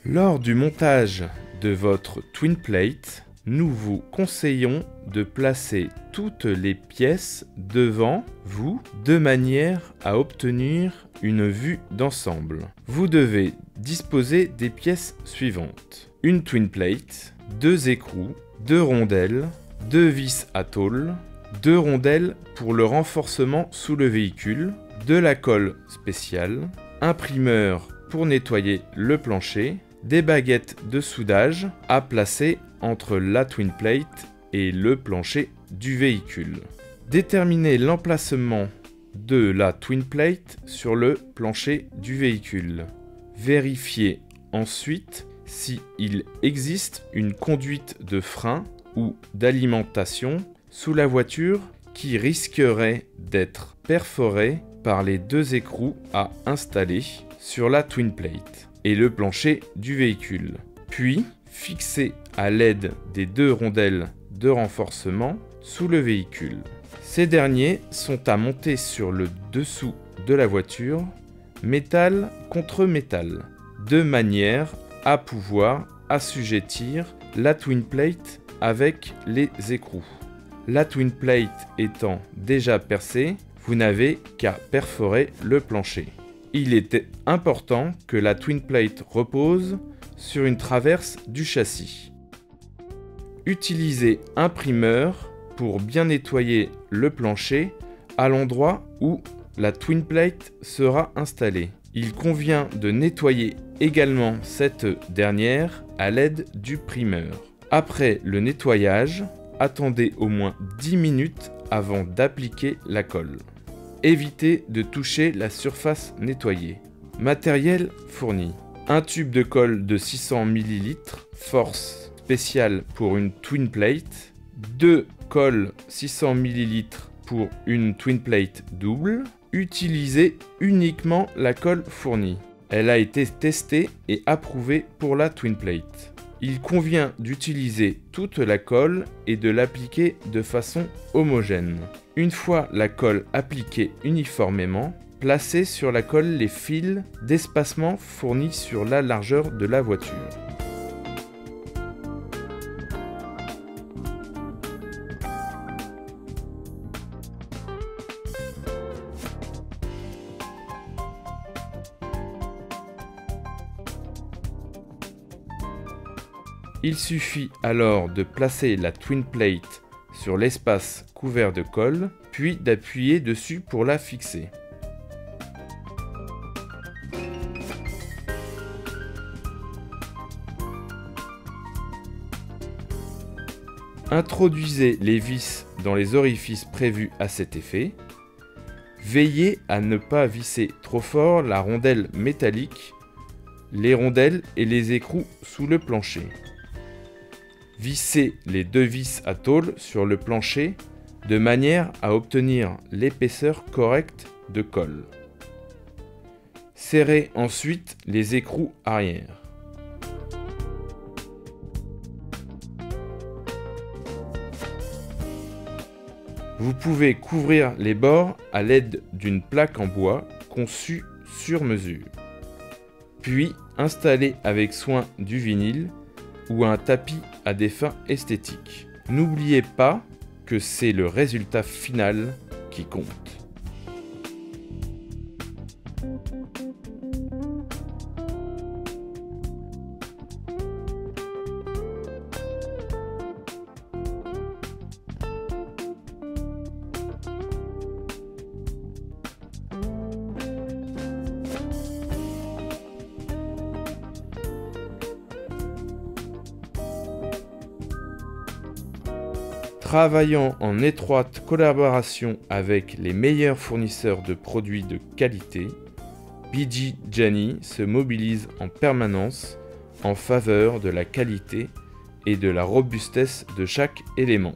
Lors du montage de votre twin plate, nous vous conseillons de placer toutes les pièces devant vous de manière à obtenir une vue d'ensemble. Vous devez disposer des pièces suivantes: une twin plate, 2 écrous, 2 rondelles, 2 vis à tôle, 2 rondelles pour le renforcement sous le véhicule, de la colle spéciale, un primeur pour nettoyer le plancher, des baguettes de soudage à placer entre la twin plate et le plancher du véhicule. Déterminez l'emplacement de la twin plate sur le plancher du véhicule. Vérifiez ensuite s'il existe une conduite de frein ou d'alimentation sous la voiture qui risquerait d'être perforée par les 2 écrous à installer sur la twin plate et le plancher du véhicule. Puis, fixez à l'aide des 2 rondelles de renforcement sous le véhicule. Ces derniers sont à monter sur le dessous de la voiture, métal contre métal, de manière à pouvoir assujettir la twin plate avec les écrous. La twin plate étant déjà percée, vous n'avez qu'à perforer le plancher. Il était important que la twin plate repose sur une traverse du châssis. Utilisez un primeur pour bien nettoyer le plancher à l'endroit où la twin plate sera installée. Il convient de nettoyer également cette dernière à l'aide du primeur. Après le nettoyage, attendez au moins 10 minutes avant d'appliquer la colle. Évitez de toucher la surface nettoyée. Matériel fourni: un tube de colle de 600 ml, force spéciale pour une twin plate, 2 colles 600 ml pour une twin plate double. Utilisez uniquement la colle fournie. Elle a été testée et approuvée pour la twin plate. Il convient d'utiliser toute la colle et de l'appliquer de façon homogène. Une fois la colle appliquée uniformément, placez sur la colle les fils d'espacement fournis sur la largeur de la voiture. Il suffit alors de placer la twin plate sur l'espace couvert de colle, puis d'appuyer dessus pour la fixer. Introduisez les vis dans les orifices prévus à cet effet. Veillez à ne pas visser trop fort la rondelle métallique, les rondelles et les écrous sous le plancher. Vissez les 2 vis à tôle sur le plancher de manière à obtenir l'épaisseur correcte de colle. Serrez ensuite les écrous arrière. Vous pouvez couvrir les bords à l'aide d'une plaque en bois conçue sur mesure. Puis installez avec soin du vinyle ou un tapis à des fins esthétiques. N'oubliez pas que c'est le résultat final qui compte. Travaillant en étroite collaboration avec les meilleurs fournisseurs de produits de qualité, BG Gianni se mobilise en permanence en faveur de la qualité et de la robustesse de chaque élément.